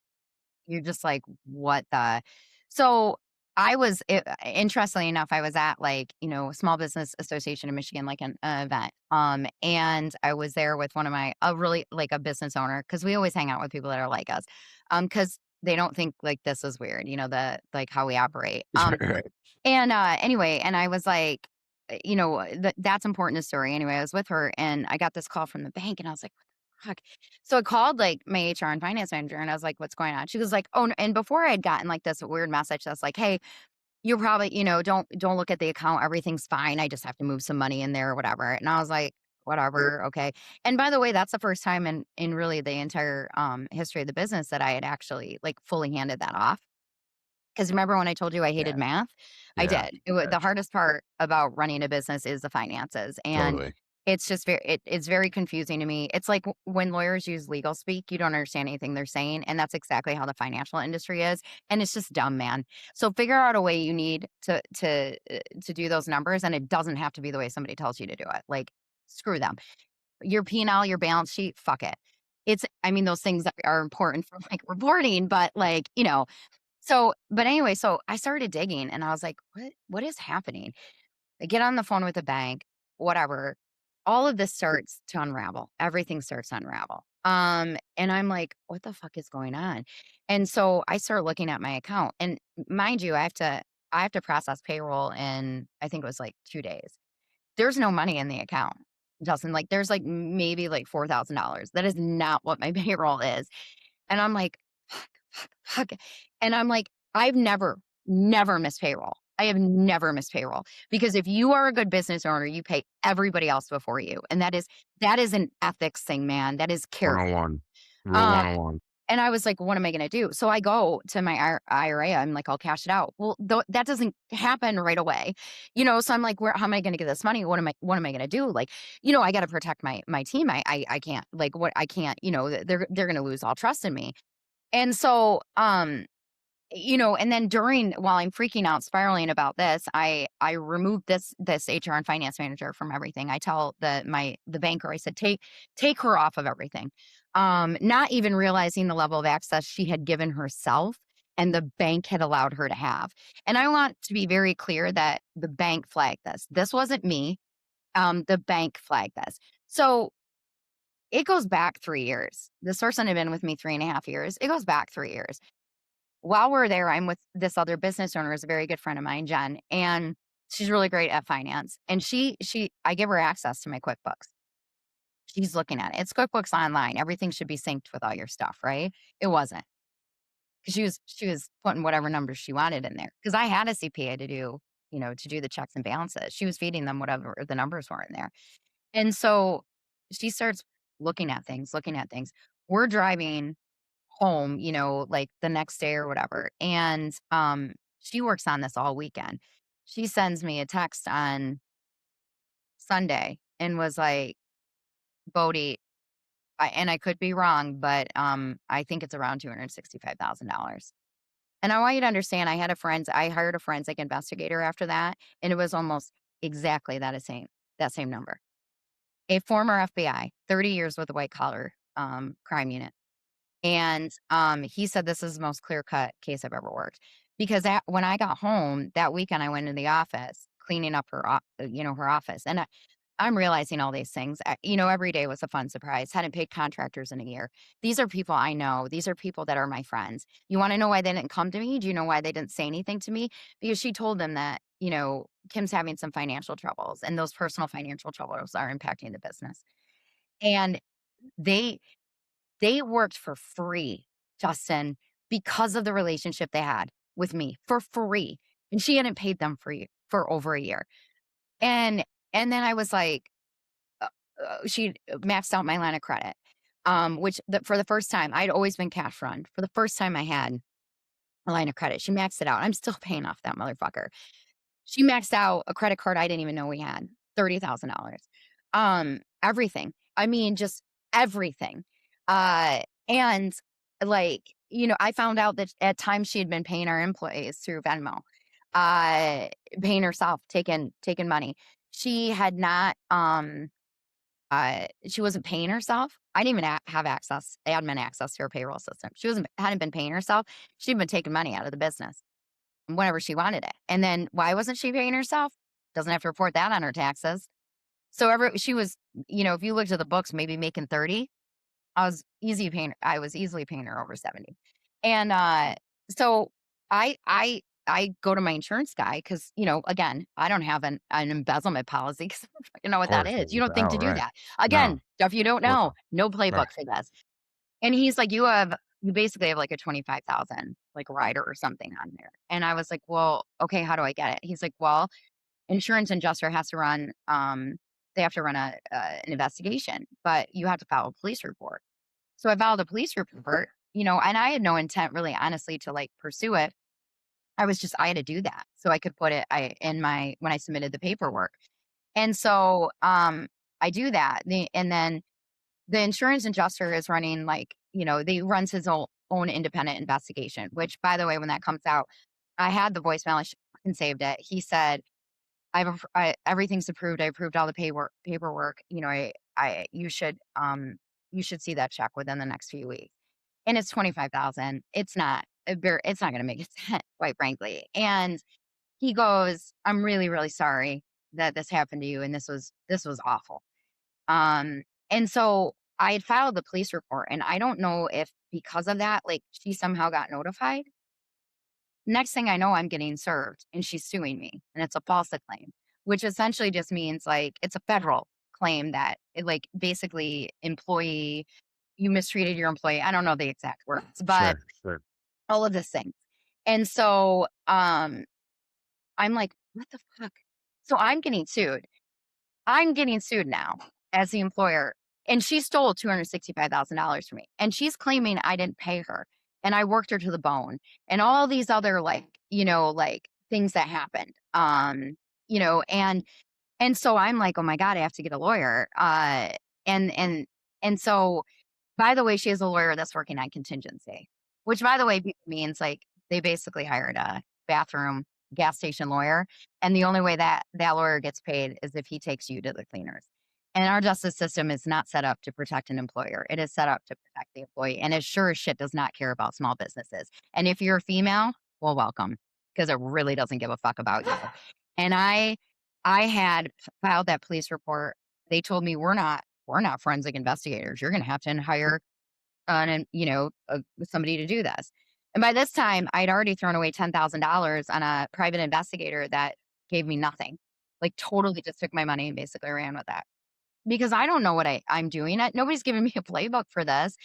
S2: you're just like, what the? So interestingly enough, I was at like, Small Business Association of Michigan, like an event. And I was there with one of a really like a business owner, because we always hang out with people that are like us. Because they don't think like this is weird, like how we operate.
S1: Right.
S2: And anyway, and I was like, that's important to the story. Anyway, I was with her and I got this call from the bank and I was like, fuck. So I called like my HR and finance manager and I was like, what's going on? She was like, oh, and before I had gotten like this weird message that's like, hey, you're probably, don't look at the account. Everything's fine. I just have to move some money in there or whatever. And I was like, whatever. Okay. And by the way, that's the first time in really the entire history of the business that I had actually like fully handed that off. Because remember when I told you I hated
S1: Yeah.
S2: math? I
S1: Yeah.
S2: did. The hardest part about running a business is the finances, and
S1: Totally.
S2: it's just it's very confusing to me. It's like when lawyers use legal speak, you don't understand anything they're saying, and that's exactly how the financial industry is, and it's just dumb, man. So figure out a way you need to do those numbers, and it doesn't have to be the way somebody tells you to do it. Like, screw them. Your P&L, your balance sheet, fuck it. I mean, those things are important for like reporting, but like, but anyway, so I started digging and I was like, what is happening? I get on the phone with the bank, whatever. All of this starts to unravel. Everything starts to unravel. And I'm like, what the fuck is going on? And so I start looking at my account. And mind you, I have to process payroll in I think it was like 2 days. There's no money in the account. Justin, like there's like maybe like $4,000. That is not what my payroll is. And I'm like, fuck, fuck, fuck. And I'm like, I've never missed payroll. I have never missed payroll because if you are a good business owner, you pay everybody else before you. And that is an ethics thing, man. That is character.
S1: 101. Rule
S2: Uh,
S1: 101.
S2: and I was like, what am I going to do? So I go to my IRA. I'm like, I'll cash it out. Well, that doesn't happen right away, So I'm like, how am I going to get this money? What am I going to do? Like, I got to protect my team. I can't like what I can't. They're going to lose all trust in me. And so, and then while I'm freaking out, spiraling about this, I removed this HR and finance manager from everything. I tell the banker, I said, take her off of everything. Not even realizing the level of access she had given herself and the bank had allowed her to have. And I want to be very clear that the bank flagged this. This wasn't me. The bank flagged this. So it goes back 3 years. This person had been with me 3.5 years. It goes back 3 years. While we're there, I'm with this other business owner, is a very good friend of mine, Jen, and she's really great at finance. And I give her access to my QuickBooks. She's looking at it. It's QuickBooks Online. Everything should be synced with all your stuff, right? It wasn't, because she was putting whatever numbers she wanted in there. Because I had a CPA to do the checks and balances. She was feeding them whatever the numbers were in there. And so she starts looking at things, looking at things. We're driving home, like the next day or whatever. And she works on this all weekend. She sends me a text on Sunday and was like, Bode, and I could be wrong, but I think it's around $265,000. And I want you to understand, I hired a forensic investigator after that, and it was almost exactly that same number. A former FBI, 30 years with a white collar crime unit. And, he said, "This is the most clear-cut case I've ever worked." Because when I got home that weekend, I went in the office cleaning up her office, and I'm realizing all these things. Every day was a fun surprise. Hadn't paid contractors in a year. These are people I know. These are people that are my friends. You wanna know why they didn't come to me? Do you know why they didn't say anything to me? Because she told them that, Kim's having some financial troubles, and those personal financial troubles are impacting the business. And they they worked for free, Justin, because of the relationship they had with me for free. And she hadn't paid them for over a year. And then I was like, she maxed out my line of credit. For the first time, I'd always been cash run. For the first time I had a line of credit, she maxed it out. I'm still paying off that motherfucker. She maxed out a credit card I didn't even know we had, $30,000. Everything. I mean, just everything. And like, I found out that at times she had been paying our employees through Venmo, uh, paying herself, taking money. She had not, she wasn't paying herself. I didn't even have admin access to her payroll system. She hadn't been paying herself. She'd been taking money out of the business whenever she wanted it. And then why wasn't she paying herself? Doesn't have to report that on her taxes. So she was, if you looked at the books, maybe making 30. I was easily paying her over 70. And so I go to my insurance guy because, again, I don't have an embezzlement policy because I don't fucking know
S1: Of
S2: what that
S1: course.
S2: is. You don't think to
S1: Oh,
S2: do
S1: right.
S2: that.
S1: No,
S2: Again, stuff you don't
S1: of course
S2: know.
S1: not.
S2: No
S1: Right.
S2: playbook for this. And he's like, you basically have like a 25,000 like rider or something on there. And I was like, well, okay, how do I get it? He's like, well, insurance adjuster has to run, they have to run an investigation, but you have to file a police report. So I filed a police report, and I had no intent really, honestly, to like pursue it. I had to do that so I could put it when I submitted the paperwork. And so, I do that. And then the insurance adjuster is running they runs his own independent investigation, which by the way, when that comes out, I had the voicemail, I fucking saved it. He said, everything's approved. I approved all the paperwork. You should see that check within the next few weeks. And it's 25,000. It's not going to make a cent, quite frankly. And he goes, I'm really, really sorry that this happened to you. And this was awful. And so I had filed the police report, and I don't know if because of that, like she somehow got notified. Next thing I know, I'm getting served and she's suing me, and it's a falsa claim, which essentially just means like it's a federal claim that it like basically you mistreated your employee. I don't know the exact words, but
S1: Sure. Sure.
S2: all of this thing. And so I'm like, what the fuck? So I'm getting sued. I'm getting sued now as the employer. And she stole $265,000 from me. And she's claiming I didn't pay her. And I worked her to the bone. And all these other like things that happened. You know, and so I'm like, oh my God, I have to get a lawyer. And and and so by the way, she has a lawyer that's working on contingency, which by the way means like they basically hired a bathroom gas station lawyer. And the only way that lawyer gets paid is if he takes you to the cleaners. And our justice system is not set up to protect an employer. It is set up to protect the employee. And it sure as shit does not care about small businesses. And if you're a female, well, welcome, because it really doesn't give a fuck about you. And I had filed that police report. They told me we're not forensic investigators. You're going to have to hire somebody to do this. And by this time, I'd already thrown away $10,000 on a private investigator that gave me nothing. Like totally just took my money and basically ran with that because I don't know what I'm doing. Nobody's giving me a playbook for this.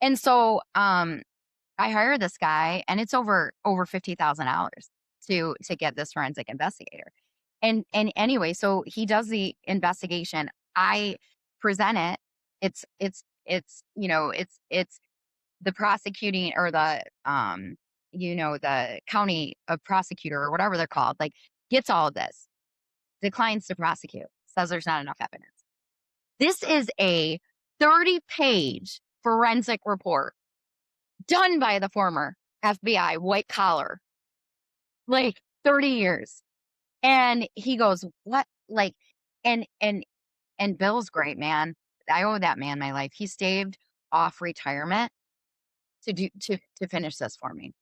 S2: And so I hire this guy, and it's over $50,000 to get this forensic investigator. And anyway, so he does the investigation. I present it. It's the prosecuting or the county prosecutor or whatever they're called, like gets all of this, declines to prosecute, says there's not enough evidence. This is a 30-page forensic report done by the former FBI white collar, like 30 years. And he goes, what? Like, and Bill's great, man. I owe that man my life. He staved off retirement to finish this for me.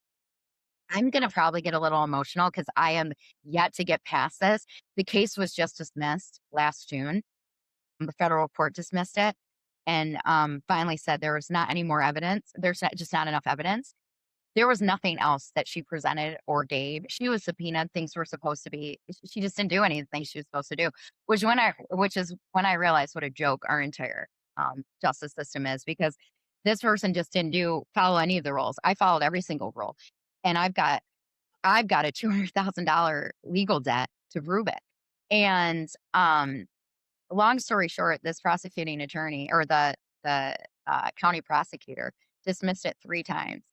S2: I'm gonna probably get a little emotional because I am yet to get past this. The case was just dismissed last June. The federal court dismissed it and finally said there was not any more evidence. There's just not enough evidence. There was nothing else that she presented or gave. She was subpoenaed. Things were supposed to be. She just didn't do anything she was supposed to do. Which is when I realized what a joke our entire justice system is, because this person just didn't follow any of the rules. I followed every single rule, and I've got a $200,000 legal debt to prove it. And long story short, this prosecuting attorney or the county prosecutor dismissed it 3 times.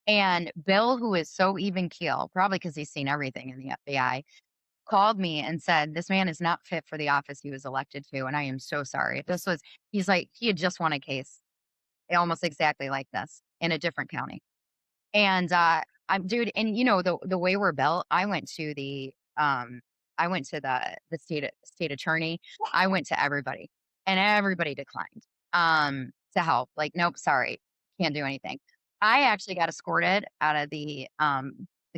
S2: And Bill, who is so even keel, probably because he's seen everything in the FBI, called me and said, "This man is not fit for the office he was elected to, and I am so sorry." He's like, he had just won a case almost exactly like this in a different county. And, I'm dude, and the way we're built, I went to the state attorney. I went to everybody, and everybody declined, to help. Like, "Nope, sorry, can't do anything." I actually got escorted out of the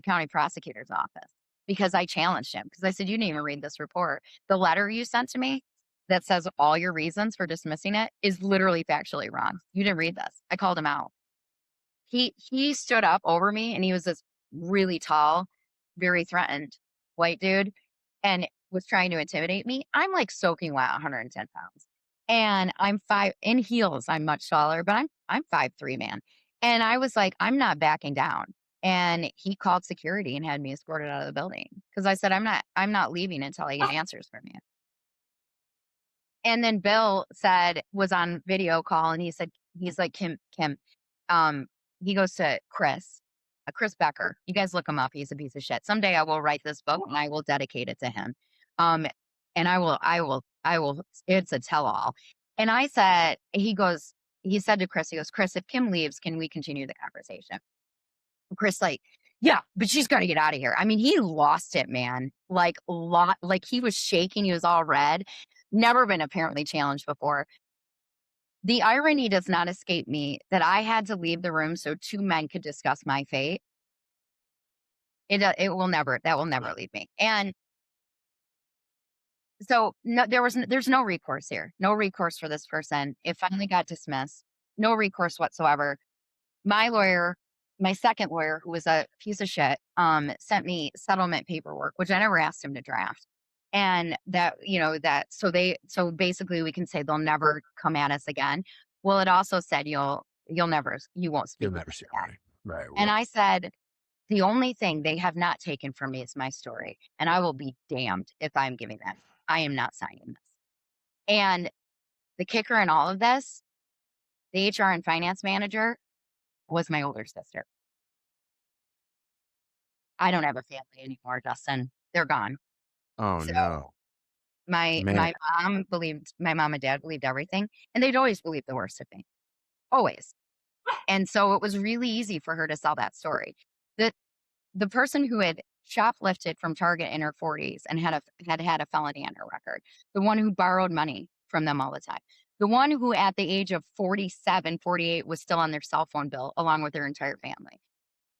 S2: county prosecutor's office because I challenged him, because I said, "You didn't even read this report. The letter you sent to me that says all your reasons for dismissing it is literally factually wrong. You didn't read this." I called him out. He stood up over me, and he was this really tall, very threatened white dude, and was trying to intimidate me. I'm like soaking wet, 110 pounds. And I'm five in heels. I'm much taller, but I'm 5'3", man. And I was like, I'm not backing down. And he called security and had me escorted out of the building, because I said, I'm not leaving until I get answers from you. And then Bill was on video call, and he's like, Kim, um, he goes to Chris Becker. You guys look him up. He's a piece of shit. Someday I will write this book and I will dedicate it to him. Um, and I will, it's a tell all. And he said to Chris, he goes, "Chris, if Kim leaves, can we continue the conversation?" Chris, like, "Yeah, but she's got to get out of here." I mean, he lost it, man. Like he was shaking. He was all red. Never been apparently challenged before. The irony does not escape me that I had to leave the room so 2 men could discuss my fate. That will never leave me. And so, no, there's no recourse here. No recourse for this person. It finally got dismissed. No recourse whatsoever. My lawyer, my second lawyer, who was a piece of shit, sent me settlement paperwork, which I never asked him to draft. And so basically we can say they'll never come at us again. Well, it also said you won't speak
S1: You'll
S2: with
S1: never
S2: us
S1: see it.
S2: again.
S1: Right.
S2: And I said, the only thing they have not taken from me is my story, and I will be damned if I'm giving them. I am not signing this. And the kicker in all of this, the HR and finance manager was my older sister. I don't have a family anymore, Justin. They're gone.
S1: Oh
S2: So
S1: no,
S2: my
S1: man.
S2: my mom and dad believed everything, and they'd always believed the worst of me. Always. And so it was really easy for her to sell that story. The the person who had shoplifted from Target in her 40s and had a felony on her record, the one who borrowed money from them all the time, the one who at the age of 47, 48 was still on their cell phone bill along with their entire family,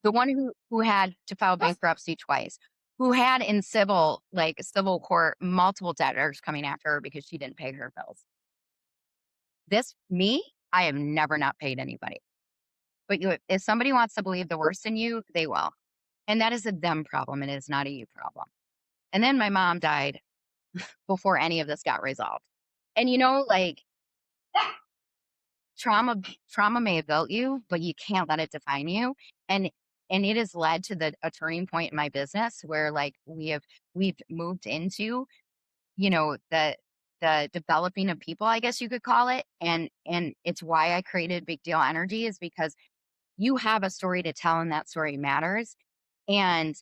S2: the one who had to file bankruptcy twice, who had in civil court multiple debtors coming after her because she didn't pay her bills. I have never not paid anybody. But if somebody wants to believe the worst in you, they will. And that is a them problem. It is not a you problem. And then my mom died before any of this got resolved. And trauma may have built you, but you can't let it define you. And it has led to a turning point in my business where we've moved into, the developing of people, I guess you could call it. And it's why I created Big Deal Energy, is because you have a story to tell and that story matters. And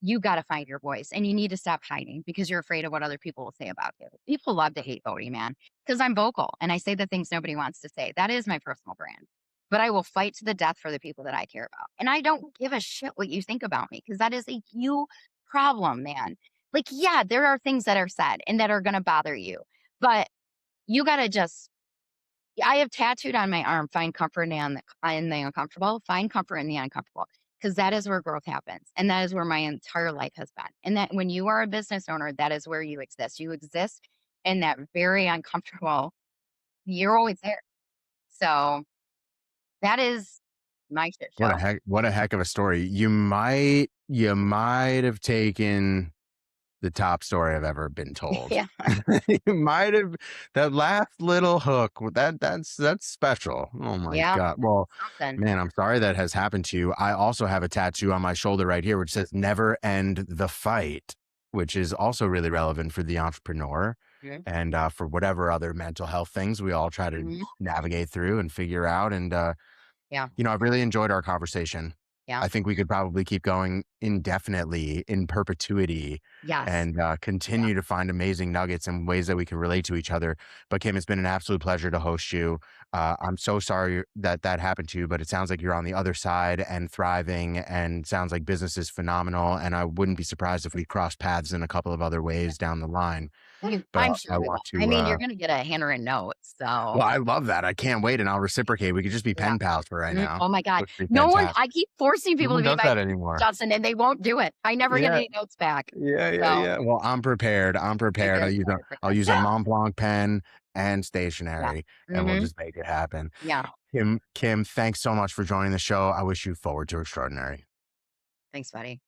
S2: you got to find your voice, and you need to stop hiding because you're afraid of what other people will say about you. People love to hate Bode, man, because I'm vocal and I say the things nobody wants to say. That is my personal brand. But I will fight to the death for the people that I care about. And I don't give a shit what you think about me, because that is a you problem, man. Like, yeah, there are things that are said and that are going to bother you, but you got to I have tattooed on my arm, find comfort in the uncomfortable, find comfort in the uncomfortable, because that is where growth happens. And that is where my entire life has been. And that when you are a business owner, that is where you exist. You exist in that very uncomfortable, you're always there. So that is my shit show.
S1: What a heck of a story. You might have taken the top story I've ever been told.
S2: Yeah.
S1: You might have, that last little hook, that's special. Oh my God. Well,
S2: Something.
S1: man, I'm sorry that has happened to you. I also have a tattoo on my shoulder right here which says "Never End the Fight," which is also really relevant for the entrepreneur.
S2: Mhm.
S1: and for whatever other mental health things we all try to
S2: Mhm.
S1: navigate through and figure out. And
S2: Yeah.
S1: I've really enjoyed our conversation.
S2: Yeah.
S1: I think we could probably keep going indefinitely, in perpetuity,
S2: Yes.
S1: and
S2: Yeah.
S1: continue to find amazing nuggets and ways that we can relate to each other. But Kim, it's been an absolute pleasure to host you. I'm so sorry that that happened to you, but it sounds like you're on the other side and thriving, and sounds like business is phenomenal. And I wouldn't be surprised if we cross paths in a couple of other ways down the line.
S2: I'm
S1: But I
S2: sure we will.
S1: want
S2: I
S1: to.
S2: mean, you're gonna get a handwritten note, so
S1: Well, I love that. I can't wait, and I'll reciprocate. We could just be
S2: yeah.
S1: pen pals for right now,
S2: Oh my god.
S1: which would be
S2: No one
S1: fantastic.
S2: I keep forcing
S1: No
S2: people
S1: one
S2: to be
S1: does
S2: my
S1: that anymore.
S2: Justin, and they won't do it. I never get
S1: Yeah,
S2: any notes back.
S1: yeah, yeah,
S2: So,
S1: yeah. Well, I'm prepared. I'm
S2: you're
S1: prepared.
S2: very prepared for
S1: I'll
S2: this.
S1: use a Mont Blanc pen and
S2: Yeah.
S1: stationery, and we'll
S2: Mhm.
S1: just make it happen.
S2: Yeah.
S1: Kim, thanks so much for joining the show. I wish you forward to extraordinary.
S2: Thanks, buddy.